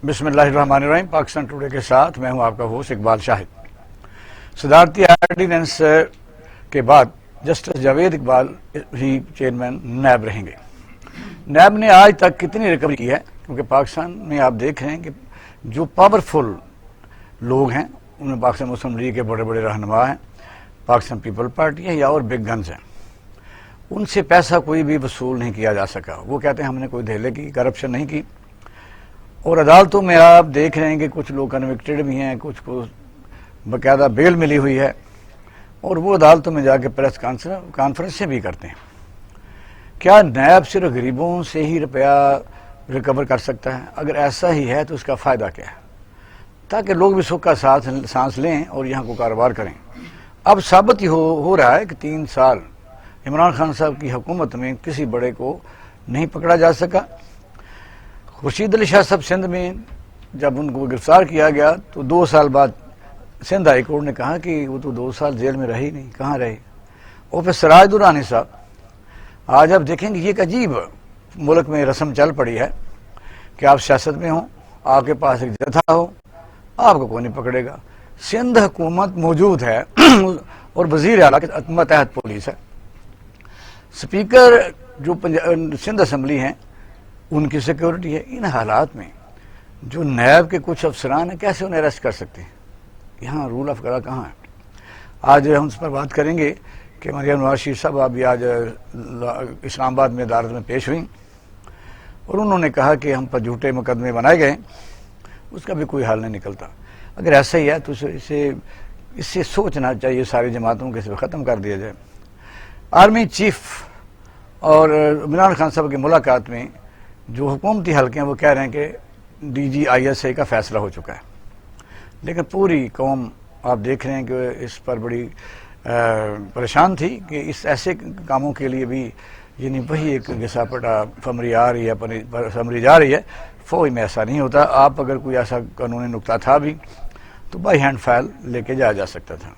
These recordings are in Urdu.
بسم اللہ الرحمن الرحیم۔ پاکستان ٹوڈے کے ساتھ میں ہوں آپ کا ہوسٹ اقبال شاہد۔ صدارتی آرڈیننس کے بعد جسٹس جاوید اقبال ہی چیئرمین نیب رہیں گے۔ نیب نے آج تک کتنی ریکوری کی ہے، کیونکہ پاکستان میں آپ دیکھ رہے ہیں کہ جو پاورفل لوگ ہیں ان میں پاکستان مسلم لیگ کے بڑے بڑے رہنما ہیں، پاکستان پیپل پارٹی ہے یا اور بگ گنز ہیں، ان سے پیسہ کوئی بھی وصول نہیں کیا جا سکا۔ وہ کہتے ہیں ہم نے کوئی دھیلے کی، کرپشن نہیں کی، اور عدالتوں میں آپ دیکھ رہے ہیں کہ کچھ لوگ کنوکٹڈ بھی ہیں، کچھ کو باقاعدہ بیل ملی ہوئی ہے، اور وہ عدالتوں میں جا کے پریس کانفرنسیں بھی کرتے ہیں۔ کیا نیب صرف غریبوں سے ہی روپیہ ریکور کر سکتا ہے؟ اگر ایسا ہی ہے تو اس کا فائدہ کیا ہے، تاکہ لوگ بھی سکھ کا سانس لیں اور یہاں کو کاروبار کریں۔ اب ثابت ہی ہو رہا ہے کہ 3 سال عمران خان صاحب کی حکومت میں کسی بڑے کو نہیں پکڑا جا سکا۔ خورشید علی شاہ صاحب سندھ میں جب ان کو گرفتار کیا گیا تو 2 سال بعد سندھ ہائی کورٹ نے کہا کہ وہ تو 2 سال جیل میں رہی نہیں، کہاں رہے۔ اور پھر سراج درانی صاحب، آج آپ دیکھیں گے یہ ایک عجیب ملک میں رسم چل پڑی ہے کہ آپ سیاست میں ہوں، آپ کے پاس ایک جتھا ہو، آپ کو کوئی نہیں پکڑے گا۔ سندھ حکومت موجود ہے اور وزیر اعلیٰ کے ماتحت پولیس ہے، سپیکر جو سندھ اسمبلی ہیں ان کی سیکیورٹی ہے۔ ان حالات میں جو نیب کے کچھ افسران ہیں کیسے انہیں اریسٹ کر سکتے ہیں؟ یہاں رول آف لا کہاں ہے؟ آج ہم اس پر بات کریں گے کہ مریم نواز شریف صاحب ابھی آج اسلام آباد میں عدالت میں پیش ہوئیں اور انہوں نے کہا کہ ہم پر جھوٹے مقدمے بنائے گئے، اس کا بھی کوئی حل نہیں نکلتا۔ اگر ایسا ہی ہے تو اس سے سوچنا چاہیے ساری جماعتوں کے اسے ختم کر دیا جائے۔ آرمی چیف اور عمران خان صاحب کی ملاقات میں جو حکومتی حلقے ہیں وہ کہہ رہے ہیں کہ D G I S A کا فیصلہ ہو چکا ہے، لیکن پوری قوم آپ دیکھ رہے ہیں کہ اس پر بڑی پریشان تھی کہ اس ایسے کاموں کے لیے بھی یعنی وہی ایک گھسا پٹا فمری آ رہی ہے، فمری جا رہی ہے۔ فوج میں ایسا نہیں ہوتا، آپ اگر کوئی ایسا قانونی نقطہ تھا بھی تو بائی ہینڈ فائل لے کے جایا جا سکتا تھا۔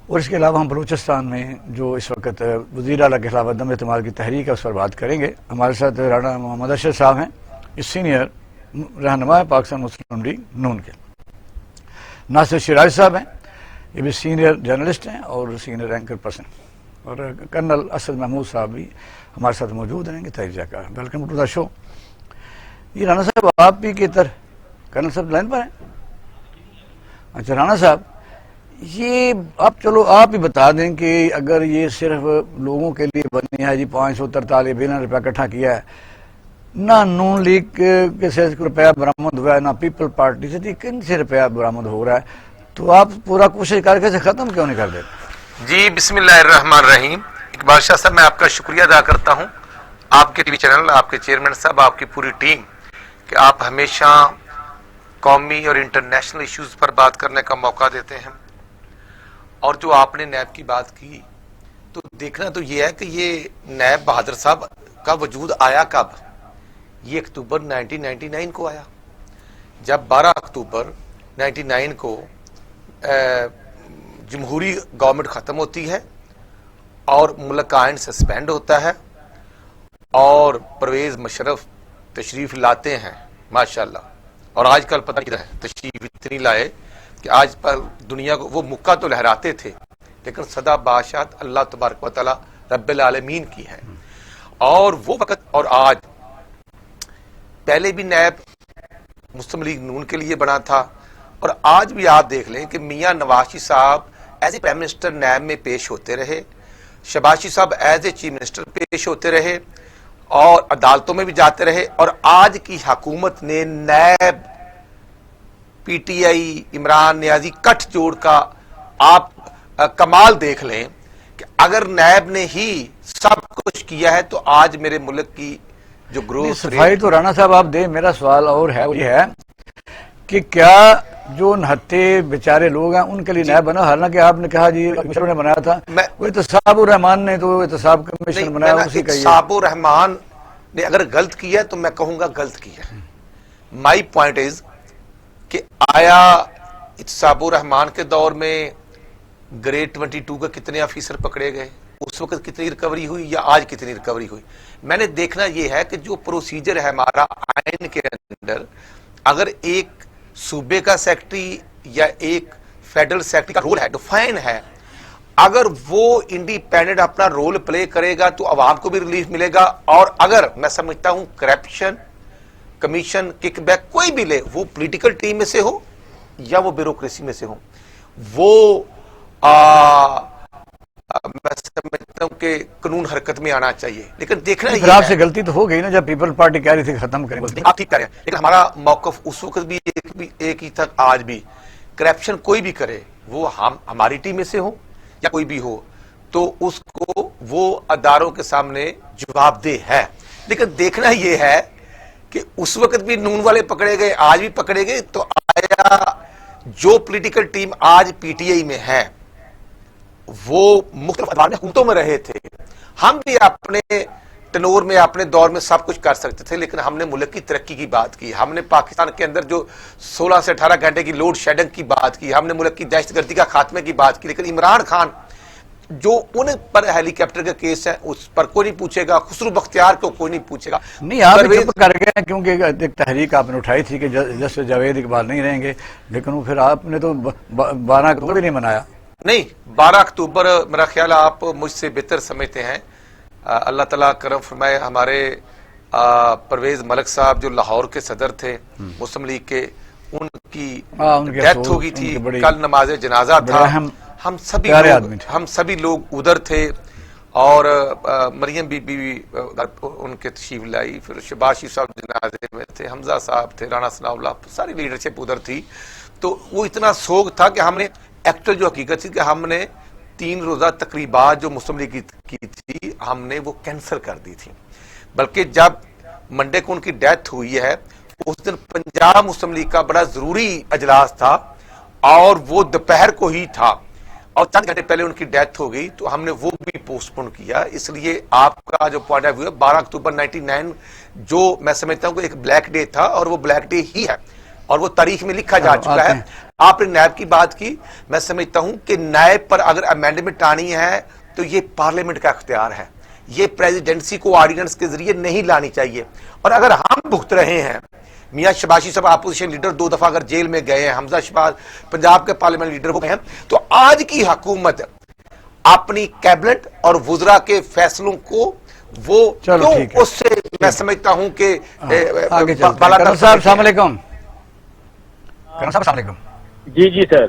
اور اس کے علاوہ ہم بلوچستان میں جو اس وقت وزیر اعلیٰ کے خلاف عدم اعتماد کی تحریک ہے اس پر بات کریں گے۔ ہمارے ساتھ رانا محمد اشرف صاحب ہیں، اس سینئر رہنما ہے پاکستان مسلم لیگ نون کے۔ ناصر شیراز صاحب ہیں، یہ بھی سینئر جرنلسٹ ہیں اور سینئر اینکر پرسن، اور کرنل اسد محمود صاحب بھی ہمارے ساتھ موجود رہیں گے تجزیہ کار۔ ویلکم ٹو دا شو۔ یہ رانا صاحب آپ بھی کرنل صاحب لائن پر ہیں؟ اچھا رانا صاحب، یہ چلو آپ ہی بتا دیں کہ اگر یہ صرف لوگوں کے لیے بنی ہے، جی 543 بلین روپیہ اکٹھا کیا ہے، نہ نون لیگ کے سے روپیہ برآمد ہوا ہے، نہ پیپل پارٹی سے، کن سے روپیہ برآمد ہو رہا ہے، تو آپ پورا کوشش کر کے ختم کیوں نہیں کر دیتے؟ جی بسم اللہ الرحمن الرحیم۔ اقبال شاہ صاحب، میں آپ کا شکریہ ادا کرتا ہوں، آپ کے ٹی وی چینل، آپ کے چیئرمین صاحب، آپ کی پوری ٹیم، کہ آپ ہمیشہ قومی اور انٹرنیشنل ایشوز پر بات کرنے کا موقع دیتے ہیں۔ اور جو آپ نے نیب کی بات کی تو دیکھنا تو یہ ہے کہ یہ نیب بہادر صاحب کا وجود آیا کب؟ یہ اکتوبر 1999 کو آیا، جب 12 اکتوبر 99 کو جمہوری گورنمنٹ ختم ہوتی ہے اور ملک کا آئین سسپینڈ ہوتا ہے اور پرویز مشرف تشریف لاتے ہیں ماشاءاللہ۔ اور آج کل پتہ نہیں ہے تشریف اتنی لائے کہ آج پر دنیا کو وہ مکہ تو لہراتے تھے لیکن سدا بادشاہت اللہ تبارک و تعالی رب العالمین کی ہے۔ اور وہ وقت اور آج، پہلے بھی نیب مسلم لیگ نون کے لیے بنا تھا، اور آج بھی آپ دیکھ لیں کہ میاں نواز شریف صاحب as a prime minister NAB میں پیش ہوتے رہے، شہباز شریف صاحب ایز اے چیف منسٹر پیش ہوتے رہے اور عدالتوں میں بھی جاتے رہے۔ اور آج کی حکومت نے NAB, P T I, Imran Niazi کٹھ جوڑ کا آپ کمال دیکھ لیں کہ اگر نیب نے ہی سب کچھ کیا ہے تو آج میرے ملک کی جو گروتھ صفائی تو رانا صاحب آپ دیں، میرا سوال اور ہے یہ ہے کہ کیا جو نہتے بیچارے لوگ ہیں ان کے لیے نیب بنا؟ حالانکہ آپ نے کہا جی کمشنر نے بنایا تھا، وہ احتساب الرحمان نے تو احتساب کمیشن بنایا، اسی کا احتساب الرحمان نے اگر غلط کیا تو میں کہوں گا غلط کیا۔ مائی پوائنٹ از کہ آیا احتساب الرحمان کے دور میں گریڈ 22 کے کتنے آفیسر پکڑے گئے؟ اس وقت کتنی ریکوری ہوئی یا آج کتنی ریکوری ہوئی. میں نے دیکھنا یہ ہے کہ جو پروسیجر ہے ہمارا آئین کے اندر، اگر ایک صوبے کا سیکرٹری یا ایک فیڈرل سیکرٹری کا رول ہے، ڈیفائن ہے، اگر وہ انڈیپینڈنٹ اپنا رول پلے کرے گا تو عوام کو بھی ریلیف ملے گا. اور اگر میں سمجھتا ہوں کرپشن، کمیشن، کک بیک کوئی بھی لے، وہ پولیٹیکل ٹیم میں سے ہو یا وہ بیوروکریسی میں سے ہو، وہ میں سمجھتا ہوں کہ قانون حرکت میں آنا چاہیے. لیکن دیکھنا یہ آپ سے غلطی تو ہو گئی نا جب پیپل پارٹی کہہ رہی تھی ختم کریں. آپ ٹھیک کہہ رہے ہیں، لیکن ہمارا موقف اس وقت بھی ایک ہی تھا، آج بھی. کرپشن کوئی بھی کرے، وہ ہماری ٹیم میں سے ہو یا کوئی بھی ہو، تو اس کو وہ اداروں کے سامنے جواب دہ ہے. لیکن دیکھنا یہ ہے کہ اس وقت بھی نون والے پکڑے گئے، آج بھی پکڑے گئے، تو آیا جو پولیٹیکل ٹیم آج پی ٹی آئی میں ہے وہ مختلف ادوار میں حکومتوں میں رہے تھے. ہم بھی اپنے ٹنور میں، اپنے دور میں سب کچھ کر سکتے تھے، لیکن ہم نے ملک کی ترقی کی بات کی، ہم نے پاکستان کے اندر جو 16 سے 18 گھنٹے کی لوڈ شیڈنگ کی بات کی، ہم نے ملک کی دہشت گردی کا خاتمے کی بات کی. لیکن عمران خان جو ان پر ہیلی کاپٹر کا کیس ہے اس پر کوئی نہیں پوچھے گا، خسرو بختیار کو کوئی نہیں پوچھے گا. نہیں، آپ چپ کر گئے کیونکہ ایک تحریک آپ نے اٹھائی تھی کہ جسٹس جاوید اقبال نہیں رہیں گے، لیکن وہ پھر آپ نے تو 12 اکتوبر بھی نہیں منایا. نہیں، 12 اکتوبر میرا خیال آپ مجھ سے بہتر سمجھتے ہیں. اللہ تعالیٰ کرم فرمائے، ہمارے پرویز ملک صاحب جو لاہور کے صدر تھے مسلم لیگ کے، ان کی ڈیتھ ہو گئی تھی. کل نماز جنازہ تھا، ہم سبھی لوگ ادھر تھے، اور مریم بی بی ان کے تشریف لائی، پھر شہباز شریف صاحب جنازے میں تھے، حمزہ صاحب تھے، رانا ثناء اللہ، ساری لیڈرشپ ادھر تھی. تو وہ اتنا سوگ تھا کہ ہم نے ایکچوئل جو حقیقت تھی کہ ہم نے 3 روزہ تقریبات جو مسلم لیگ کی تھی ہم نے وہ کینسل کر دی تھی. بلکہ جب منڈے کو ان کی ڈیتھ ہوئی ہے، اس دن پنجاب مسلم لیگ کا بڑا ضروری اجلاس تھا اور وہ دوپہر کو ہی تھا، اور چند گھنٹے پہلے ان کی ڈیتھ ہو گئی، تو ہم نے وہ بھی پوسٹ پون کیا. اس لیے آپ کا جو پوائنٹ آف ویو ہے 12 اکتوبر 99 جو میں سمجھتا ہوں کہ ایک بلیک ڈے تھا، اور وہ بلیک ڈے ہی ہے اور وہ تاریخ میں لکھا جا چکا ہے. آپ نے نیب کی بات کی، میں سمجھتا ہوں کہ نیب پر اگر امینڈمنٹ آنی ہے تو یہ پارلیمنٹ کا اختیار ہے، یہ پریزیڈنسی کو آرڈیننس کے ذریعے نہیں لانی چاہیے. اور اگر ہم بھگت رہے ہیں، میاں شہباز شریف صاحب اپوزیشن لیڈر 2 دفعہ اگر جیل میں گئے ہیں، حمزہ شہباز پنجاب کے پارلیمنٹ لیڈر ہو گئے ہیں، تو آج کی حکومت اپنی کیبنٹ اور وزراء کے فیصلوں کو وہ کیوں اس سے میں سمجھتا ہوں کہ السلام علیکم. السلام علیکم. جی سر.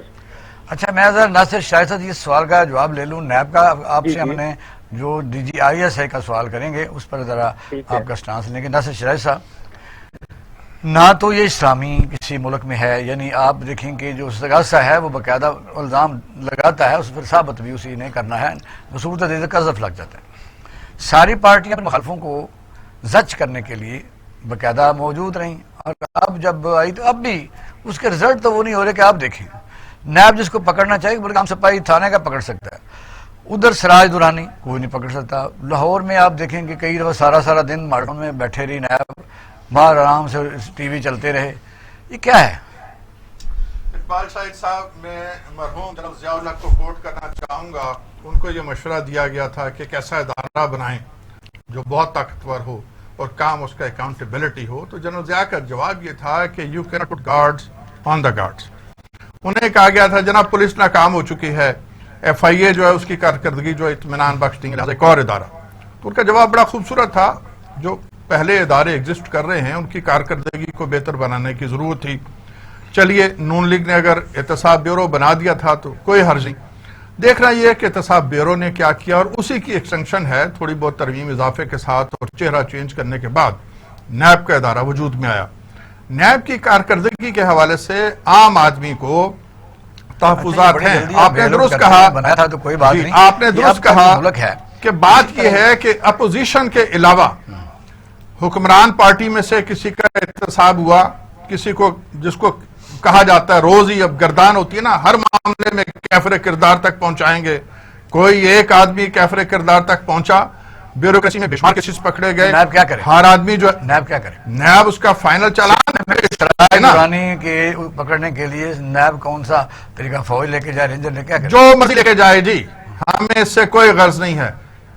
اچھا، میں ذرا ناصر شاہد صاحب اس سوال کا جواب لے لوں. نیب کا آپ سے ہم نے جو D G I S I کا سوال کریں گے اس پر ذرا آپ کا سٹانس لیں گے. ناصر شاہد صاحب، نہ تو یہ اسلامی کسی ملک میں ہے، یعنی آپ دیکھیں کہ جو استغاثہ ہے وہ باقاعدہ الزام لگاتا ہے، اس پر ثابت بھی اسی نے کرنا ہے، بصورت دیدہ قذف لگ جاتا ہے. ساری پارٹیاں اپنے مخالفوں کو زج کرنے کے لیے باقاعدہ موجود رہیں، اور اب جب آئی تو اب بھی اس کے رزلٹ تو وہ نہیں ہو رہے کہ آپ دیکھیں. نیب جس کو پکڑنا چاہیے بلکہ ہم سپاہی تھانے کا پکڑ سکتا ہے، ادھر سراج دورانی کوئی نہیں پکڑ سکتا. لاہور میں آپ دیکھیں کہ کئی دفعہ سارا دن مارکیٹ میں بیٹھے رہی نیب، باہر آرام سے ٹی وی چلتے رہے. یہ کیا ہے؟ اقبال شاہد صاحب، میں مرحوم جناب ضیاء الحق کو کوٹ کرنا چاہوں گا. ان کو یہ مشورہ دیا گیا تھا کہ کیسا ادارہ بنائیں جو بہت طاقتور ہو اور کام اس کا اکاؤنٹیبلٹی ہو. تو جنرل ضیاء کا جواب یہ تھا کہ you can put guards on the guards. انہیں کہا گیا تھا جناب پولیس ناکام ہو چکی ہے، ایف آئی اے جو ہے اس کی کارکردگی جو اطمینان بخش دیں گے، ایک اور ادارہ. تو ان کا جواب بڑا خوبصورت تھا. جو پہلے ادارے ایگزسٹ کر رہے ہیں ان کی کارکردگی کو بہتر بنانے کی ضرورت تھی. چلیے، نون لیگ نے اگر احتساب بیورو بنا دیا تھا تو کوئی حرج نہیں. دیکھنا یہ ہے کہ احتساب بیورو نے کیا کیا، اور اسی کی ایکسٹینشن ہے تھوڑی بہت ترمیم اضافے کے ساتھ اور چہرہ چینج کرنے کے بعد نیب کا ادارہ وجود میں آیا. نیب کی کارکردگی کے حوالے سے عام آدمی کو تحفظات ہیں. آپ نے درست کہا، آپ نے درست کہا کہ بات یہ ہے کہ اپوزیشن کے علاوہ حکمران پارٹی میں سے کسی کا احتساب ہوا، کسی کو جس کو کہا جاتا ہے روز ہی اب گردان ہوتی ہے نا، ہر معاملے میں کیفر کردار تک پہنچائیں گے. کوئی ایک آدمی کیفر کردار تک پہنچا، بیوروکریسی میں بے شمار کیسز پکڑے گئے. نیب کیا کرے؟ ہر آدمی جو نیب کیا کرے؟ نیب اس کا فائنل چلان کے پکڑنے کے لیے نیب کون سا طریقہ، فوج لے کے جائے، رینجر لے کے، جو مرضی لے کے جائے جی، ہمیں اس سے کوئی غرض نہیں ہے.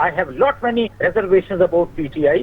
I have lot many reservations about PTI.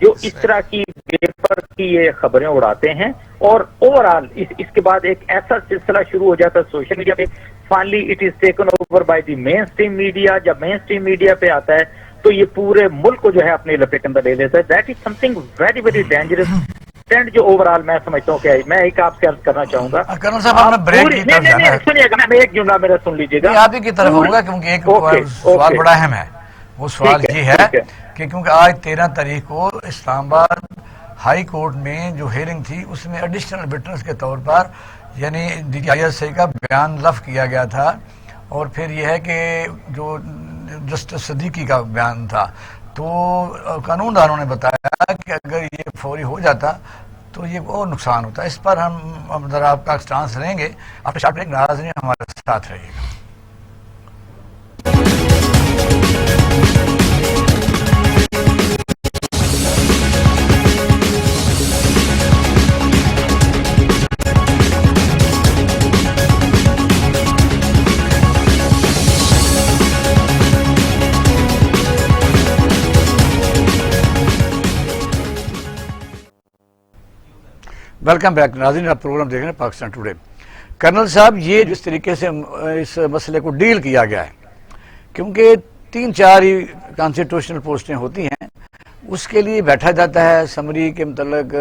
جو اس طرح کی پیپر کی یہ خبریں اڑاتے ہیں. اور اوور آل اس کے بعد ایک ایسا سلسلہ شروع ہو جاتا ہے سوشل میڈیا پہ. Finally it is taken over by the mainstream media. جب مین اسٹریم میڈیا پہ آتا ہے تو یہ پورے ملک کو جو ہے اپنے لپیٹ کے اندر لے لیتا ہے. That is something very very dangerous trend جو اوور آل میں سمجھتا ہوں کہ میں ایک آپ سے عرض کرنا چاہوں گا. کرنل صاحب آپ نے بریک کی طرف جانا ہے. سنیے گا, میں ایک جملہ میرا سن لیجیے گا. آپ ہی کی طرف ہوگا کیونکہ ایک سوال بڑا اہم ہے. وہ سوال یہ ہے کہ کیونکہ آج 13 تاریخ کو اسلام آباد ہائی کورٹ میں جو ہیئرنگ تھی اس میں ایڈیشنل وٹنس کے طور پر یعنی DISI کا بیان لفظ کیا گیا تھا. اور پھر یہ ہے کہ جو جسٹس صدیقی کا بیان تھا تو قانون دانوں نے بتایا کہ اگر یہ فوری ہو جاتا تو یہ اور نقصان ہوتا ہے. اس پر ہم ذرا آپ کا سٹانس لیں گے. آپ شارٹ بریک ناظرین ہمارے ساتھ رہیے گا. ویلکم بیک ناظرین, آپ پروگرام دیکھ رہے ہیں پاکستان ٹوڈے. کرنل صاحب, یہ جس طریقے سے اس مسئلے کو ڈیل کیا گیا ہے, کیونکہ 3-4 ہی کانسٹیٹیوشنل پوسٹیں ہوتی ہیں, اس کے لیے بیٹھا جاتا ہے, سمری کے متعلق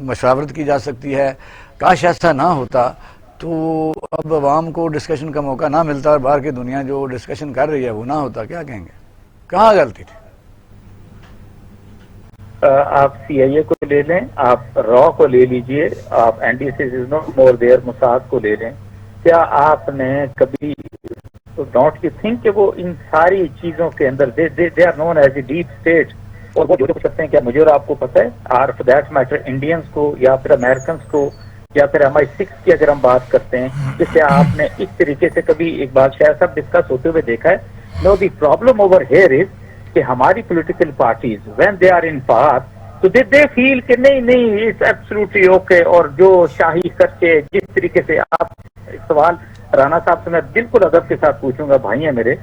مشاورت کی جا سکتی ہے. کاش ایسا نہ ہوتا تو اب عوام کو ڈسکشن کا موقع نہ ملتا اور باہر کی دنیا جو ڈسکشن کر رہی ہے وہ نہ ہوتا. کیا کہیں گے, کہاں غلطی تھی؟ آپ CIA کو لے لیں, آپ را کو لے لیجئے, آپ NDC مور دیر موساد کو لے لیں. کیا آپ نے کبھی ڈونٹ یو تھنک کہ وہ ان ساری چیزوں کے اندر they are known as a deep state, اور وہ جو کچھ کرتے ہیں کیا مجھے اور آپ کو پتہ ہے؟ اور فار دیٹ میٹر انڈینس کو یا پھر امریکنس کو یا پھر MI6 کی اگر ہم بات کرتے ہیں, جس سے آپ نے اس طریقے سے کبھی ایک بات شاید صاحب ڈسکس ہوتے ہوئے دیکھا ہے. Now the problem over here is کہ ہماری political parties when they are in power تو دے فیل کہ نہیں اٹس ایبسولوٹلی اوکے. اور جو شاہی خرچے جس طریقے سے آپ سوال رانا صاحب سے میں بالکل ادب کے ساتھ پوچھوں گا, بھائی ہیں میرے,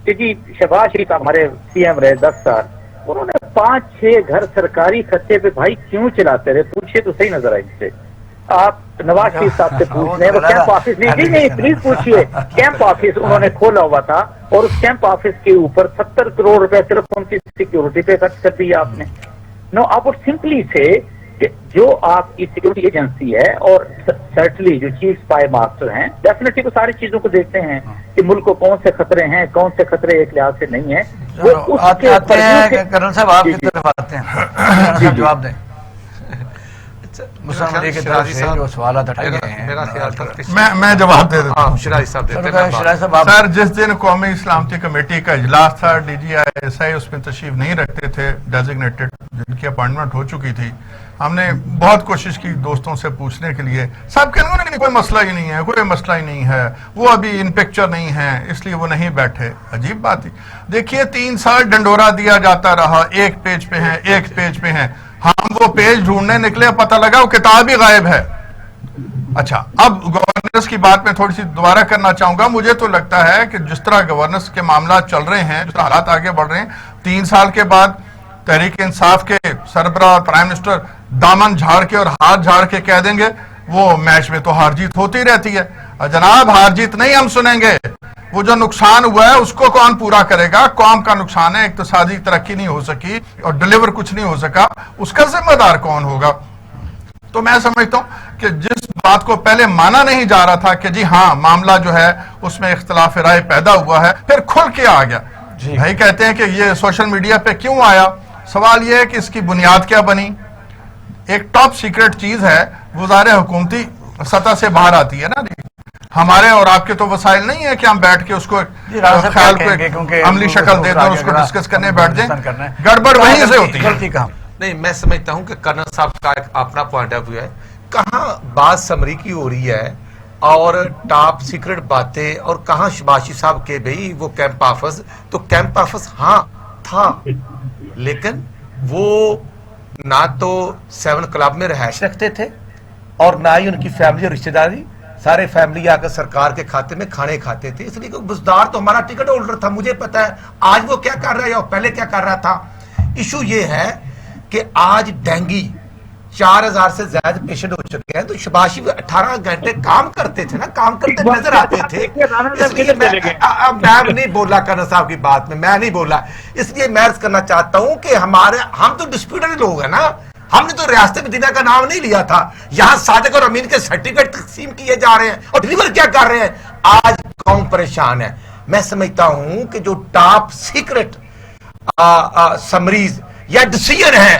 کہ جی شہباز شریف ہمارے CM رہے 10 سال, انہوں نے 5-6 گھر سرکاری خرچے پہ بھائی کیوں چلاتے رہے؟ پوچھئے تو صحیح نظر آئے سے. آپ نواز شریف صاحب سے پوچھ لیں, وہ کیمپ آفس نہیں پلیز پوچھئے, کیمپ آفس انہوں نے کھولا ہوا تھا اور اس کیمپ آفس کے اوپر 70 کروڑ روپے صرف ان کی سیکیورٹی پہ خرچ کر دیا آپ نے. نو آپ وڈ سمپلی سے کہ جو آپ کی سیکیورٹی ایجنسی ہے اور سرٹنلی جو چیف اسپائی ماسٹر ہیں ڈیفینیٹلی وہ ساری چیزوں کو دیکھتے ہیں کہ ملک کو کون سے خطرے ہیں, کون سے خطرے ایک لحاظ سے نہیں ہیں. وہ آتے ہیں کرنل صاحب, آپ کی طرف آتے ہیں, جواب دیں. مسلم لیگ کی طرف سے جو سوالات اٹھائے گئے ہیں میں جواب دے دیتا ہوں. شرائع صاحب سر, جس دن قومی سلامتی کمیٹی کا اجلاس تھا, DGI اس میں تشریف نہیں رکھتے تھے ڈیزگنیٹڈ, جن کی اپائنٹمنٹ ہو چکی تھی. ہم نے بہت کوشش کی دوستوں سے پوچھنے کے لیے, سب کہنے لگے کوئی مسئلہ ہی نہیں ہے, کوئی مسئلہ ہی نہیں ہے, وہ ابھی ان پکچر نہیں ہے اس لیے وہ نہیں بیٹھے. عجیب بات تھی. دیکھیے 3 سال ڈنڈورا دیا جاتا رہا, ایک پیج پہ ہیں ایک پیج پہ ہیں, ہم وہ پیج ڈھونڈنے نکلے, پتہ لگا وہ کتاب ہی غائب ہے. اچھا, اب گورننس کی بات میں تھوڑی سی دوبارہ کرنا چاہوں گا. مجھے تو لگتا ہے کہ جس طرح گورننس کے معاملات چل رہے ہیں, جس طرح حالات آگے بڑھ رہے ہیں, 3 سال کے بعد تحریک انصاف کے سربراہ اور پرائم منسٹر دامن جھاڑ کے اور ہاتھ جھاڑ کے کہہ دیں گے وہ میچ میں تو ہار جیت ہوتی رہتی ہے. جناب, ہار جیت نہیں ہم سنیں گے, وہ جو نقصان ہوا ہے اس کو کون پورا کرے گا؟ قوم کا نقصان ہے, اقتصادی ترقی نہیں ہو سکی اور ڈیلیور کچھ نہیں ہو سکا, اس کا ذمہ دار کون ہوگا؟ تو میں سمجھتا ہوں کہ جس بات کو پہلے مانا نہیں جا رہا تھا کہ جی ہاں معاملہ جو ہے اس میں اختلاف رائے پیدا ہوا ہے, پھر کھل کے آ گیا. بھائی کہتے ہیں کہ یہ سوشل میڈیا پہ کیوں آیا؟ سوال یہ ہے کہ اس کی بنیاد کیا بنی؟ ایک ٹاپ سیکرٹ چیز ہے, وہ ظاہر حکومتی سطح سے باہر آتی ہے نا. ہمارے اور آپ کے تو وسائل نہیں ہے کہ ہم بیٹھ کے اس کو خیال کو عملی شکل دے دیں, اس کو ڈسکس کرنے بیٹھ جائیں. گڑبڑ وہیں سے ہوتی ہے. نہیں, میں سمجھتا ہوں کہ کرنل صاحب کا ایک اپنا پوائنٹ آف ویو ہے. کہاں بات سمری کی ہو رہی ہے اور ٹاپ سیکرٹ باتیں, اور کہاں شباشی صاحب کے بھئی وہ کیمپ آفس, تو کیمپ آفس ہاں تھا, لیکن وہ نہ تو 7 کلب میں رہائش رکھتے تھے اور نہ ہی ان کی فیملی اور رشتہ داری, سارے فیملی آ کر سرکار کے کھاتے میں کھانے کھاتے تھے. اس لیے کہ بزدار تو ہمارا ٹکٹ ہولڈر تھا, مجھے پتا ہے آج وہ کیا کر رہا ہے اور پہلے کیا کر رہا تھا. ایشو یہ ہے کہ آج ڈینگی 4000 سے زیادہ پیشنٹ ہو چکے ہیں، تو شباشی 18 گھنٹے کام کرتے تھے نا، کام کرتے نظر آتے تھے. اس لیے میں نہیں بولا کرنا صاحب کی بات میں نہیں بولا. اس لیے میں عرض کرنا چاہتا ہوں کہ ہم تو ڈسپیوٹڈ لوگ ہیں نا. ہم نے تو ریاست مدینہ کا نام نہیں لیا تھا. یہاں صادق اور امین کے سرٹیفکیٹ تقسیم کیے جا رہے ہیں اور ڈیلیور کیا کر رہے ہیں. آج قوم پریشان ہے. میں سمجھتا ہوں کہ جو ٹاپ سیکرٹ سمریز یا ڈیسیژن ہیں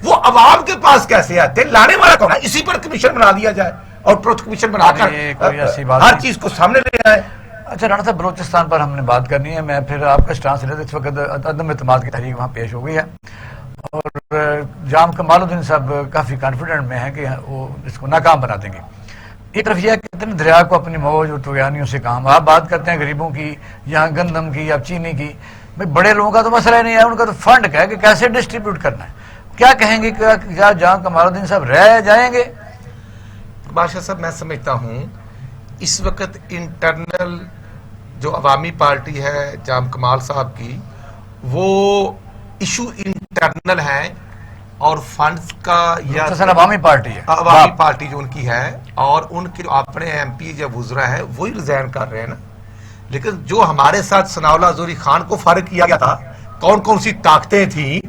وہ عوام کے پاس کیسے آتے ہیں؟ لانے والا کون ہے؟ اسی پر کمیشن بنا دیا جائے اور پروت کمیشن بنا کر ہر چیز کو سامنے لے آئے. اچھا رانا صاحب، بلوچستان پر ہم نے بات کرنی ہے. میں پھر آپ کا اسٹانس لے اس وقت عدم اعتماد کی تحریک وہاں پیش ہو گئی ہے اور جام کمال الدین صاحب کافی کانفیڈنٹ میں ہیں کہ وہ اس کو ناکام بنا دیں گے. ایک طرف یہ ہے کہ کتنے دریا کو اپنی موج اور طغیانیوں سے کام. آپ بات کرتے ہیں غریبوں کی، یہاں گندم کی یا چینی کی. بھائی بڑے لوگوں کا تو مسئلہ نہیں ہے، ان کا تو فنڈ کا ہے کہ کیسے ڈسٹریبیوٹ کرنا ہے. کیا کہیں گے؟ کیا جہاں کمال الدین صاحب رہ جائیں گے؟ بادشاہ صاحب میں سمجھتا ہوں اس وقت انٹرنل جو عوامی پارٹی ہے جام کمال صاحب کی، وہ ایشو انٹرنل ہے اور فنڈز کا یا عوامی پارٹی ہے، عوامی پارٹی جو ان کی ہے، اور ان کے جو اپنے ایم پی یا وزراء ہیں وہی ریزائن کر رہے ہیں نا. لیکن جو ہمارے ساتھ ثناء اللہ زوری خان کو فارغ کیا گیا تھا، کون کون سی طاقتیں تھیں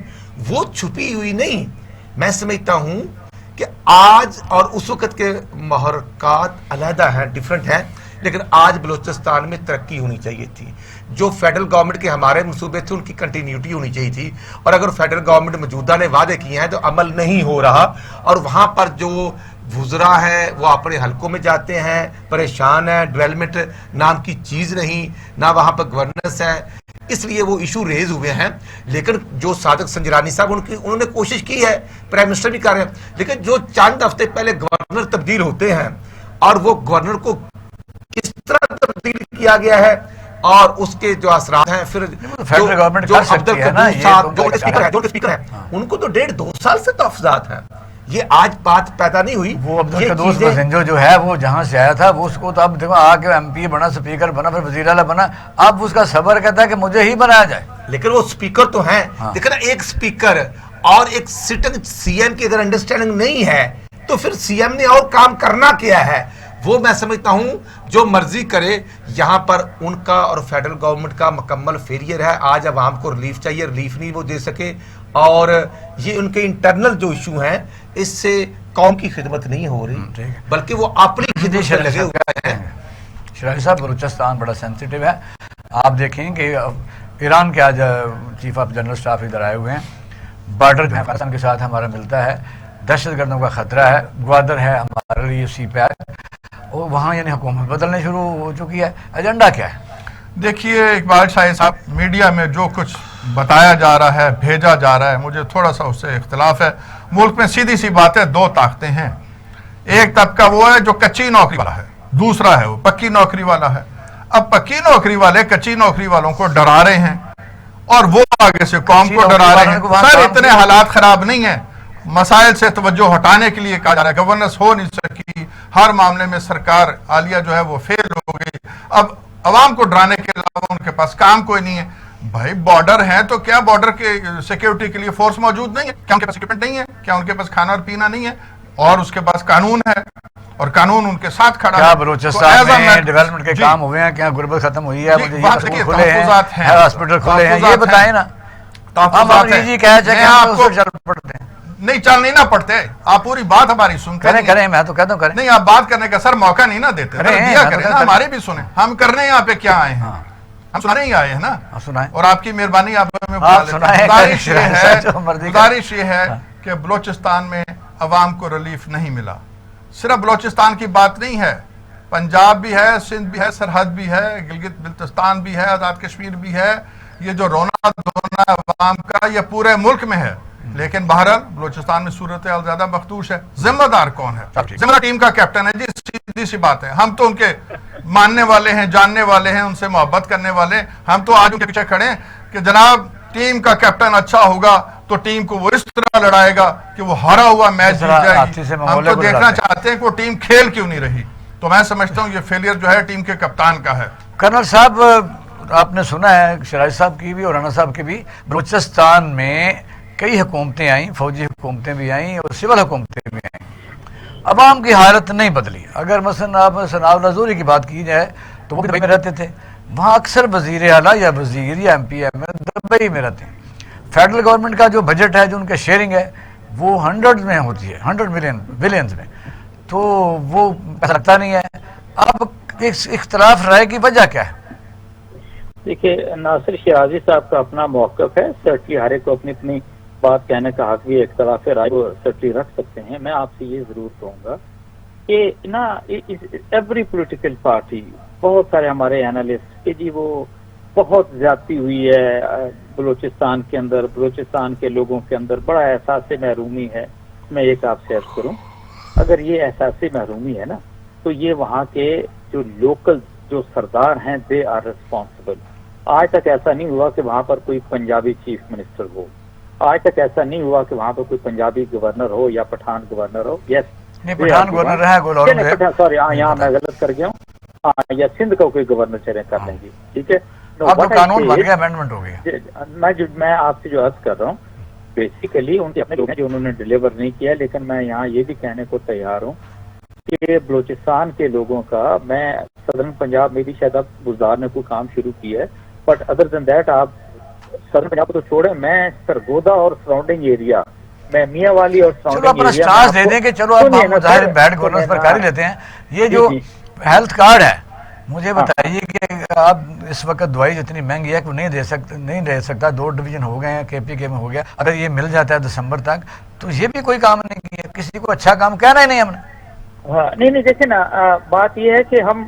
وہ چھپی ہوئی نہیں. میں سمجھتا ہوں کہ آج اور اس وقت کے محرکات علیحدہ ہیں، ڈیفرنٹ ہیں، لیکن آج بلوچستان میں ترقی ہونی چاہیے تھی. جو فیڈرل گورنمنٹ کے ہمارے منصوبے تھے ان کی کنٹینیوٹی ہونی چاہیے تھی. اور اگر فیڈرل گورنمنٹ موجودہ نے وعدے کیے ہیں تو عمل نہیں ہو رہا، اور وہاں پر جو وزراء ہیں وہ اپنے حلقوں میں جاتے ہیں، پریشان ہیں. ڈیولپمنٹ نام کی چیز نہیں، نہ وہاں پر گورننس ہے، اس لیے وہ ایشو ریز ہوئے ہیں. لیکن جو صادق سنجرانی صاحب انہوں نے کوشش کی ہے، پرائم منسٹر بھی کر رہے ہیں، لیکن جو چند ہفتے پہلے گورنر تبدیل ہوتے ہیں اور وہ گورنر کو کس طرح تبدیل کیا گیا ہے اور اس کے جو اثرات ہیں، پھر جو عبد القدوس صاحب جو اسپیکر ہیں ان کو تو 1.5-2 سال سے تحفظات ہیں. یہ آج بات پیدا نہیں ہوئی. وہ عبد القدوس بزنجو جو ہے وہ جہاں سے آیا تھا وہ اس کو تو اب دیکھو آ کے ایم پی بنا، اسپیکر بنا، پھر وزیر اعلیٰ بنا. اب اس کا صبر کہتا ہے کہ مجھے ہی بنایا جائے. لیکن وہ اسپیکر تو ہیں. لیکن ایک اسپیکر اور ایک سٹنگ سی ایم کی اگر انڈرسٹینڈنگ نہیں ہے تو پھر سی ایم نے اور کام کرنا کیا ہے؟ وہ میں سمجھتا ہوں جو مرضی کرے. یہاں پر ان کا اور فیڈرل گورنمنٹ کا مکمل فیلئر ہے. آج عوام کو ریلیف چاہیے، ریلیف نہیں وہ دے سکے، اور یہ ان کے انٹرنل جو ایشو ہیں اس سے قوم کی خدمت نہیں ہو رہی بلکہ وہ اپنی خدمت میں لگے ہوئے ہیں. شراحی صاحب، بلوچستان بڑا سینسیٹیو ہے. آپ دیکھیں کہ ایران کے آج چیف آف جنرل سٹاف ادھر آئے ہوئے ہیں. بارڈر جو افغانستان کے ساتھ ہمارا ملتا ہے، دہشت گردوں کا خطرہ ہے، گوادر ہے ہمارے لیے سی پیک، اور وہاں یعنی حکومت بدلنے شروع ہو چکی ہے. ایجنڈا کیا ہے؟ دیکھیے اقبال شاہی صاحب، میڈیا میں جو کچھ بتایا جا رہا ہے، بھیجا جا رہا ہے، مجھے تھوڑا سا اس سے اختلاف ہے. ملک میں سیدھی سی بات ہے، 2 طاقتیں ہیں. ایک طبقہ وہ ہے جو کچی نوکری والا ہے، دوسرا ہے وہ پکی نوکری والا ہے. اب پکی نوکری والے کچی نوکری والوں کو ڈرا رہے ہیں اور وہ آگے سے قوم کو ڈرا رہے ہیں. سر اتنے حالات خراب نہیں ہیں، مسائل سے توجہ ہٹانے کے لیے کہا جا رہا ہے. گورننس ہو نہیں سکی، ہر معاملے میں سرکار عالیہ جو ہے وہ فیل ہو گئی. اب عوام کو ڈرانے کے علاوہ ان کے پاس کام کوئی نہیں ہے. بھائی بارڈر ہے تو کیا بارڈر کے سیکیورٹی کے لیے فورس موجود نہیں ہے؟ کیا ان کے پاس اکوپمنٹ نہیں ہے؟ کیا ان کے پاس کھانا اور پینا نہیں ہے؟ اور اس کے پاس قانون ہے اور قانون ان کے ساتھ کھڑا ہے. کیا بلوچستان میں ڈیولپمنٹ کے کام ہوئے ہیں؟ کیا غربت ختم ہوئی ہے؟ مجھے کھلے ہیں، ہاسپٹل کھلے ہیں، یہ بتائیں نا. نہیں چل نہیں نہ پڑتے. آپ پوری بات ہماری سنتے کریں. میں تو کہتا ہوں کریں. نہیں، آپ بات کرنے کا سر موقع نہیں نہ دیتے. دیا کریں نا، ہمارے بھی سنیں. ہم کرنے یہاں پہ کیا آئے ہیں؟ ہم سننے ہی آئے ہیں نا. اور آپ کی مہربانی آپ ہمیں گزارش یہ ہے کہ بلوچستان میں عوام کو ریلیف نہیں ملا. صرف بلوچستان کی بات نہیں ہے، پنجاب بھی ہے، سندھ بھی ہے، سرحد بھی ہے، گلگت بلتستان بھی ہے، آزاد کشمیر بھی ہے. یہ جو رونا دھونا عوام کا یہ پورے ملک میں ہے. لیکن بہرحال بلوچستان میں صورتحال زیادہ مخدوش ہے. ذمہ دار کون ہے؟ ذمہ دار ٹیم کا کیپٹن ہے جی. سیدھی سی بات ہے. ہم تو ان کے ماننے والے ہیں، جاننے والے ہیں، ان سے محبت کرنے والے ہیں. ہم تو آج ان کے پیچھے کھڑے ہیں کہ جناب ٹیم کا کیپٹن اچھا ہوگا تو ٹیم کو وہ اس طرح لڑائے گا کہ وہ ہارا ہوا میچ جیت جائے گی. ہم تو دیکھنا چاہتے ہیں کہ وہ ٹیم کھیل کیوں نہیں رہی. تو میں سمجھتا ہوں یہ فیلئر جو ہے ٹیم کے کپتان کا ہے. کرنل صاحب، آپ نے سنا ہے شراحی صاحب کی بھی اور رانا صاحب کی بھی، بلوچستان میں کئی حکومتیں آئیں، فوجی حکومتیں بھی آئیں اور سول حکومتیں بھی آئیں، عوام کی حالت نہیں بدلی. اگر مثلا آپ سناب نظوری کی بات کی جائے تو وہ دبئی میں رہتے تھے، وہاں اکثر وزیر اعلیٰ یا وزیر یا ایم پی ایم دبئی میں رہتے ہیں. فیڈرل گورنمنٹ کا جو بجٹ ہے، جو ان کا شیئرنگ ہے، وہ 100 میں ہوتی ہے، 100 بلینز میں، تو وہ پیسہ لگتا نہیں ہے. اب اس اختلاف رائے کی وجہ کیا ہے؟ دیکھیے، ناصر شیرازی صاحب کا اپنا موقف ہے، سرٹلی ہر ایک کو اپنی اپنی بات کہنے کا حق بھی، اختلاف رائے کو سرٹلی رکھ سکتے ہیں. میں آپ سے یہ ضرور کہوں گا کہ نا ایوری پولیٹیکل پارٹی، بہت سارے ہمارے اینالسٹ کہ جی وہ بہت زیادتی ہوئی ہے بلوچستان کے اندر، بلوچستان کے لوگوں کے اندر بڑا احساس محرومی ہے. میں ایک آپ سے عرض کروں، اگر یہ احساس محرومی ہے نا تو یہ وہاں کے جو لوکل جو سردار ہیں دے آر ریسپانسبل. آج تک ایسا نہیں ہوا کہ وہاں پر کوئی پنجابی چیف منسٹر ہو، آج تک ایسا نہیں ہوا کہ وہاں پر کوئی پنجابی گورنر ہو یا پٹھان گورنر ہو. یس، پٹھان گورنر ہے، سوری یہاں میں غلط کر گیا ہوں. ہاں، یا سندھ کا کوئی گورنر چلے کر لیں گے، ٹھیک ہے. اب تو قانون بن گیا، امینڈمنٹ ہو گیا. میں آپ سے جو عرض کر رہا ہوں، بیسیکلی ان کے اپنے لوگ ہیں جو انہوں نے ڈلیور نہیں کیا، لیکن میں یہاں یہ بھی کہنے کو تیار ہوں کہ بلوچستان کے لوگوں کا، میں سدرن پنجاب میں بھی شاید اب بزدار نے کوئی کام شروع کیا ہے، بٹ ادر دین دیٹ آپ سدرن پنجاب کو تو چھوڑیں، میں سرگودا اور سراؤنڈنگ ایریا، میں میاں والی اور چلو اپنا سٹارز دے دیں کہ چلو اب ہم ظاہر بیڈ گورننس پر کر ہی لیتے ہیں. یہ جو ہیلتھ کارڈ ہے، مجھے بتائیے کہ آپ اس وقت دوائی جتنی مہنگی ہے کہ نہیں دے سکتا. 2 ڈویژن ہو گئے ہیں، کے پی کے میں ہو گیا. اگر یہ مل جاتا ہے دسمبر تک تو یہ بھی کوئی کام نہیں کیا، کسی کو اچھا کام کہنا ہی نہیں ہم نے. ہاں نہیں دیکھیں نا، بات یہ ہے کہ ہم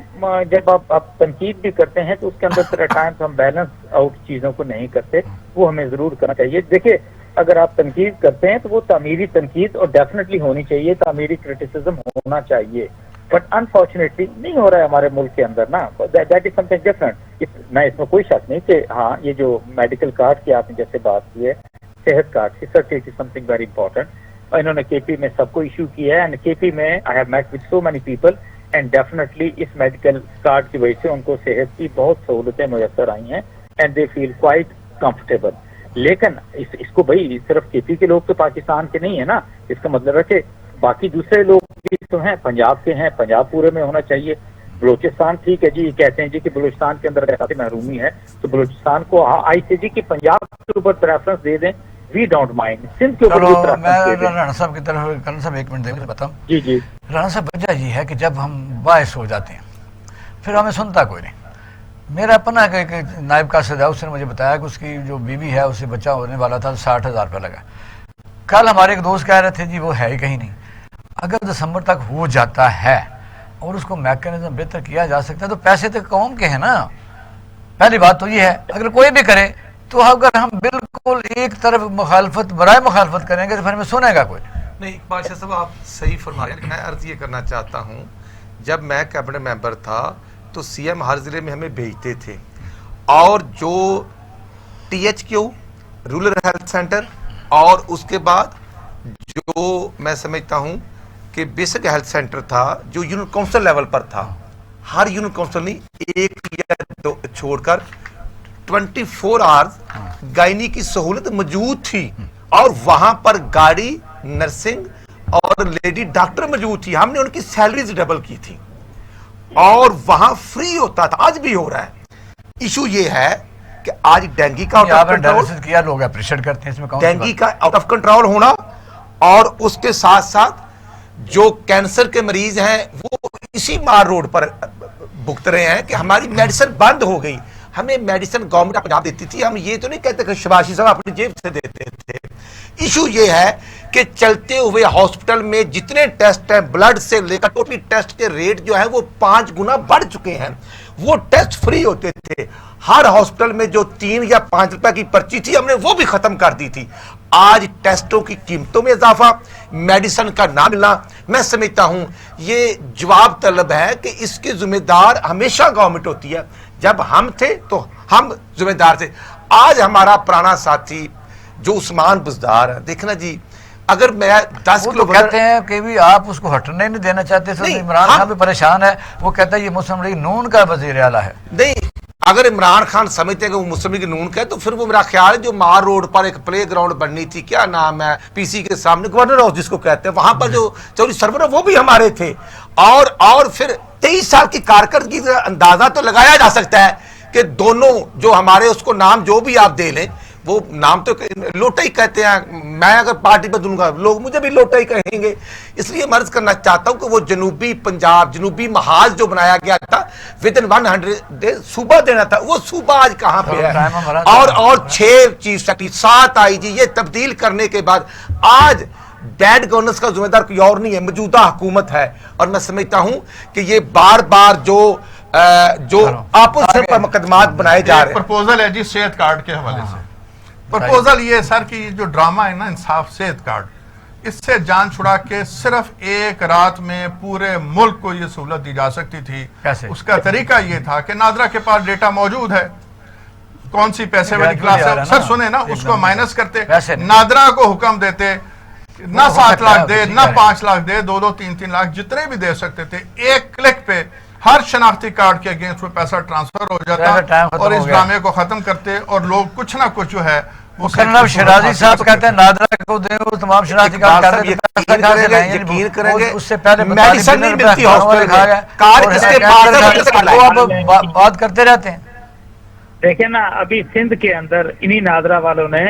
جب آپ تنقید بھی کرتے ہیں تو اس کے اندر ٹائمز ہم بیلنس آؤٹ چیزوں کو نہیں کرتے، وہ ہمیں ضرور کرنا چاہیے. دیکھیں، اگر آپ تنقید کرتے ہیں تو وہ تعمیری تنقید اور ڈیفینیٹلی ہونی چاہیے، تعمیری کرٹیسزم ہونا چاہیے، بٹ انفارچونیٹلی نہیں ہو رہا ہے ہمارے ملک کے اندر نا. That is some thing different. میں اس میں کوئی شک نہیں کہ ہاں یہ جو میڈیکل کارڈ کی آپ نے جیسے بات کی ہے، صحت کارڈ کی، sir it is something very important. انہوں نے کے پی میں سب کو ایشو کیا ہے، اینڈ کے پی میں I have met with so many people, and definitely اس میڈیکل کارڈ کی وجہ سے ان کو صحت کی بہت سہولتیں میسر آئی ہیں، and they feel quite comfortable. لیکن اس کو بھائی صرف کے پی کے لوگ تو پاکستان کے نہیں ہیں نا، اس کا مطلب ہے کہ باقی دوسرے لوگ بھی تو ہیں، پنجاب کے ہیں، پنجاب پورے میں ہونا چاہیے. بلوچستان ٹھیک ہے جی، کہتے ہیں جی کہ بلوچستان کے اندر ایسی محرومی ہے تو بلوچستان کو آئی سی جی کی پنجاب کے اوپر پریفرنس دے دیں، وی ڈونٹ مائنڈ. سندھ کے اوپر رانا صاحب کی طرف، کرن صاحب ایک منٹ دیں مجھے بتاؤں. جی رانا صاحب، وجہ یہ ہے کہ جب ہم باعث ہو جاتے ہیں پھر ہمیں سنتا کوئی نہیں. میرا اپنا ایک نائب قاصد ہے، اس نے مجھے بتایا کہ اس کی جو بیوی ہے اسے بچہ ہونے والا تھا، 60,000 روپے لگا. کل ہمارے ایک دوست کہہ رہے تھے جی وہ ہے ہی کہیں نہیں. اگر دسمبر تک ہو جاتا ہے اور اس کو میکینزم بہتر کیا جا سکتا ہے تو پیسے تو قوم کے ہیں نا. پہلی بات تو یہ ہے، اگر کوئی بھی کرے تو اگر ہم بالکل ایک طرف مخالفت برائے مخالفت کریں گے تو پھر ہمیں سنے گا کوئی نہیں. بادشاہ صاحب آپ صحیح فرما رہے ہیں. میں عرض یہ کرنا چاہتا ہوں، جب میں کیبنٹ ممبر تھا تو سی ایم ہر ضلع میں ہمیں بھیجتے تھے، اور جو T H Q rural health centre اور اس کے بعد جو میں سمجھتا ہوں کہ بیسک ہیلتھ سینٹر تھا جو یونٹ کونسل لیول پر تھا، ہر یونٹ کونسل نہیں، ایک یا دو چھوڑ کر 24 آورز گائنی کی سہولت موجود تھی، اور وہاں پر گاڑی، نرسنگ اور لیڈی ڈاکٹر موجود تھی. ہم نے ان کی سیلریز ڈبل کی تھی اور وہاں فری ہوتا تھا. آج بھی ہو رہا ہے. ایشو یہ ہے کہ آج ڈینگی کا آؤٹ آف کنٹرول ہونا، اور اس کے ساتھ ساتھ جو کینسر کے مریض ہیں وہ اسی مار روڈ پر بھگت رہے ہیں کہ ہماری میڈیسن بند ہو گئی. ہمیں میڈیسن گورنمنٹ پنجاب دیتی تھی، ہم یہ تو نہیں کہتے کہ شباشی صاحب اپنی جیب سے دیتے تھے. ایشو یہ ہے کہ چلتے ہوئے ہاسپٹل میں جتنے ٹیسٹ ہیں، بلڈ سے لے کر ٹوٹلی ٹیسٹ کے ریٹ جو ہے وہ 5 گنا بڑھ چکے ہیں. وہ ٹیسٹ فری ہوتے تھے. ہر ہاسپٹل میں جو 3 یا 5 روپے کی پرچی تھی ہم نے وہ بھی ختم کر دی تھی. آج ٹیسٹوں کی قیمتوں میں اضافہ، میڈیسن کا نہ ملنا، میں سمجھتا ہوں یہ جواب طلب ہے کہ اس کے ذمہ دار ہمیشہ گورنمنٹ ہوتی ہے. جب ہم تھے تو ہم ذمہ دار تھے. آج ہمارا پرانا ساتھی جو عثمان بزدار ہے، دیکھنا جی، اگر میں 10 کلو کہتے ہیں کہ بھی آپ اس کو ہٹنے نہیں دینا چاہتے. عمران خان بھی پریشان ہے، وہ کہتا ہے یہ مسلم لیگ نون کا وزیر اعلیٰ ہے. نہیں، اگر عمران خان سمجھتے ہیں کہ وہ مسلم لیگ نون کا ہے تو پھر وہ میرا خیال ہے جو مار روڈ پر ایک پلے گراؤنڈ بننی تھی، کیا نام ہے، پی سی کے سامنے گورنر ہاؤس جس کو کہتے ہیں، وہاں پر جو چودھری سرور ہے وہ بھی ہمارے تھے. اور پھر 23 سال کی کارکردگی کا اندازہ تو لگایا جا سکتا ہے کہ دونوں جو ہمارے اس کو نام جو بھی آپ دے لیں، وہ نام تو لوٹا ہی کہتے ہیں. میں اگر پارٹی پہ دوں گا لوگ مجھے بھی لوٹا ہی کہیں گے. اس لیے مرض کرنا چاہتا ہوں کہ وہ جنوبی پنجاب، جنوبی محاذ جو بنایا گیا تھا within 100 days صوبہ دینا تھا، وہ صوبہ آج کہاں پہ ہے؟ اور 6 چیف سیکرٹری، 7 آئی جی، یہ تبدیل کرنے کے بعد آج بیڈ گورننس کا ذمہ دار کوئی اور نہیں ہے، موجودہ حکومت ہے. اور میں سمجھتا ہوں کہ یہ بار بار جو آپس پر مقدمات بنائے جا رہے ہیں. پرپوزل ہے جی صحت کارڈ کے حوالے سے. پرپوزل یہ سر کہ جو ڈرامہ ہے نا انصاف صحت کارڈ، اس سے جان چھڑا کے صرف ایک رات میں پورے ملک کو یہ سہولت دی جا سکتی تھی. اس کا طریقہ یہ تھا کہ نادرا کے پاس ڈیٹا موجود ہے، کون سی پیسے والی کلاس ہے، سر سنیں نا، اس کو مائنس کرتے، نادرا کو حکم دیتے نہ 7 لاکھ دے، نہ 5 لاکھ دے، 2 3 لاکھ جتنے بھی دے سکتے تھے، ایک کلک پہ ہر شناختی کارڈ کے اگینسٹ میں پیسہ ٹرانسفر ہو جاتا اور اس ڈرامے کو ختم کرتے اور لوگ کچھ نہ کچھ جو ہے وہ کرنا. شرازی صاحب کہتے ہیں نادرا کو دے، وہ تمام شناختی کارڈ کر یقین کریں گے اس سے پہلے میڈیسن نہیں ملتی ہاسپٹل میں، کارڈ کس کے پاس ہے وہ اب بات کرتے رہتے ہیں. دیکھیں نا ابھی سندھ کے اندر انہی نادرا والوں نے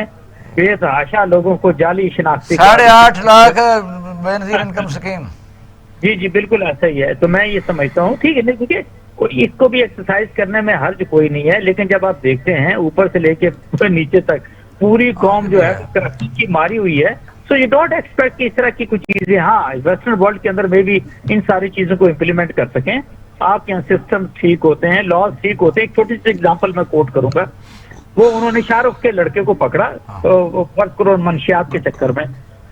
بے تحاشا لوگوں کو جعلی شناختی 8.5 لاکھ بے نظیر انکم سکیم. جی بالکل ایسا ہی ہے. تو میں یہ سمجھتا ہوں ٹھیک ہے، نہیں کیونکہ اس کو بھی ایکسرسائز کرنے میں حرج کوئی نہیں ہے، لیکن جب آپ دیکھتے ہیں اوپر سے لے کے نیچے تک پوری قوم جو ہے کرپشن کی ماری ہوئی ہے، سو یو ڈونٹ ایکسپیکٹ کہ اس طرح کی کچھ چیزیں ہاں ویسٹرن ورلڈ کے اندر میں بھی ان ساری چیزوں کو امپلیمنٹ کر سکیں. آپ کے یہاں سسٹم ٹھیک ہوتے ہیں، لاز ٹھیک ہوتے ہیں. ایک چھوٹی سی ایگزامپل میں کوٹ کروں گا، وہ انہوں نے شاہ رخ کے لڑکے کو پکڑا 1 کروڑ منشیات کے چکر میں،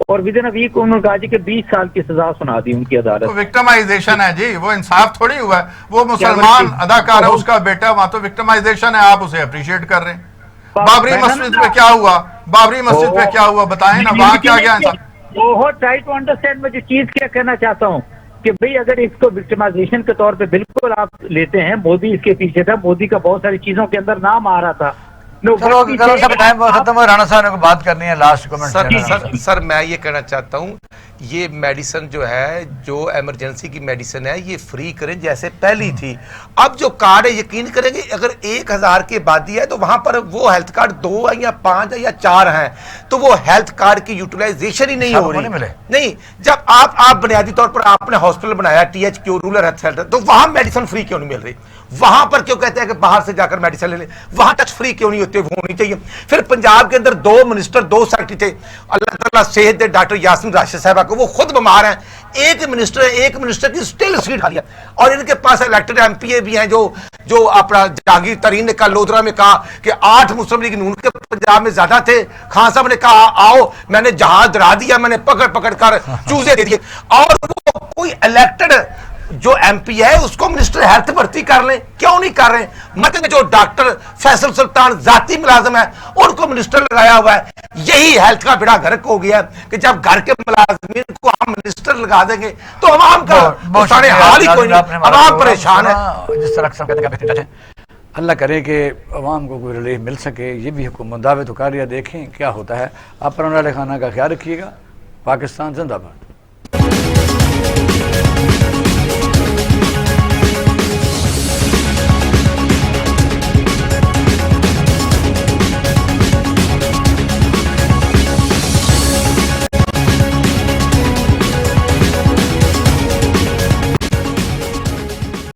اور ودن اے ویک انہوں نے کہا جی کہ 20 سال کی سزا سنا دی ان کی عدالت. وکٹمائزیشن ہے جی، وہ انصاف تھوڑی ہوا ہے. وہ مسلمان اداکار ہے، اس کا بیٹا، وہاں تو وکٹمائزیشن ہے، آپ اسے اپریشیٹ کر رہے ہیں. بابری مسجد پہ کیا ہوا، بابری مسجد پہ کیا ہوا بتائیں نا، وہاں کیا گیا انصاف. بہت ٹرائی ٹو انڈرسٹینڈ. میں جو چیز کیا کہنا چاہتا ہوں کہ بھئی اگر اس کو وکٹمائزیشن کے طور پہ بالکل آپ لیتے ہیں، مودی اس کے پیچھے تھا، مودی کا بہت ساری چیزوں کے اندر نام آ رہا تھا. چلو سب ٹائم ختم ہو، رانا صاحب نے کوئی بات کرنی ہے، لاسٹ کمنٹ. سر میں یہ کہنا چاہتا ہوں یہ میڈیسن جو ہے، جو ایمرجنسی کی میڈیسن ہے، یہ فری کریں جیسے پہلی تھی. اب جو کارڈ ہے یقین کریں گے اگر 1000 کی آبادی ہے تو وہاں پر وہ ہیلتھ کارڈ 2 ہیں یا 5 ہیں یا 4 ہیں، تو وہ ہیلتھ کارڈ کی یوٹیلائزیشن ہی نہیں ہو رہی. نہیں، جب آپ بنیادی طور پر آپ نے ہاسپٹل بنایا THQ رورل ہیلتھ سینٹر، تو وہاں میڈیسن فری کیوں نہیں مل رہی؟ وہاں پر کیوں کہتے ہیں کہ باہر سے جا کر میڈیسن لے لیں؟ وہاں ٹچ فری کیوں نہیں ہوتے؟ ہونی چاہیے. پھر پنجاب کے اندر 2 منسٹر 2 سیکرٹری تھے، اللہ تعالیٰ صحت دے ڈاکٹر یاسمین راشد صاحبہ کو، وہ خود بیمار ہیں. ایک منسٹر کی سٹل سیٹ خالی ہے، اور ان کے پاس الیکٹڈ MP بھی ہیں جو اپنا جہانگیر ترین نے کہا لودھرا میں کہا کہ 8 مسلم لیگ نون کے پنجاب میں زیادہ تھے. خان صاحب نے کہا آؤ، میں نے جہاز ڈرا دیا، میں نے پکڑ کر چوزے دے دیے. اور وہ کوئی الیکٹڈ جو MP ہے اس کو منسٹر ہیلتھ بھرتی کر لیں، کیوں نہیں کر رہے؟ مطلب جو ڈاکٹر فیصل سلطان ذاتی ملازم ہے ان کو منسٹر لگایا ہوا ہے. یہی ہیلتھ کا بیڑا گرک ہو گیا کہ جب گھر کے ملازمین کو ہم منسٹر لگا دیں گے تو عوام کا سارے حال ہی کوئی نہیں، عوام پریشان ہے. جس طرح اللہ کرے کہ عوام کو کوئی ریلیف مل سکے. یہ بھی حکومت دعوے تو کاریہ دیکھیں کیا ہوتا ہے. آپ پر خانہ کا خیال رکھیے گا. پاکستان زندہ باد.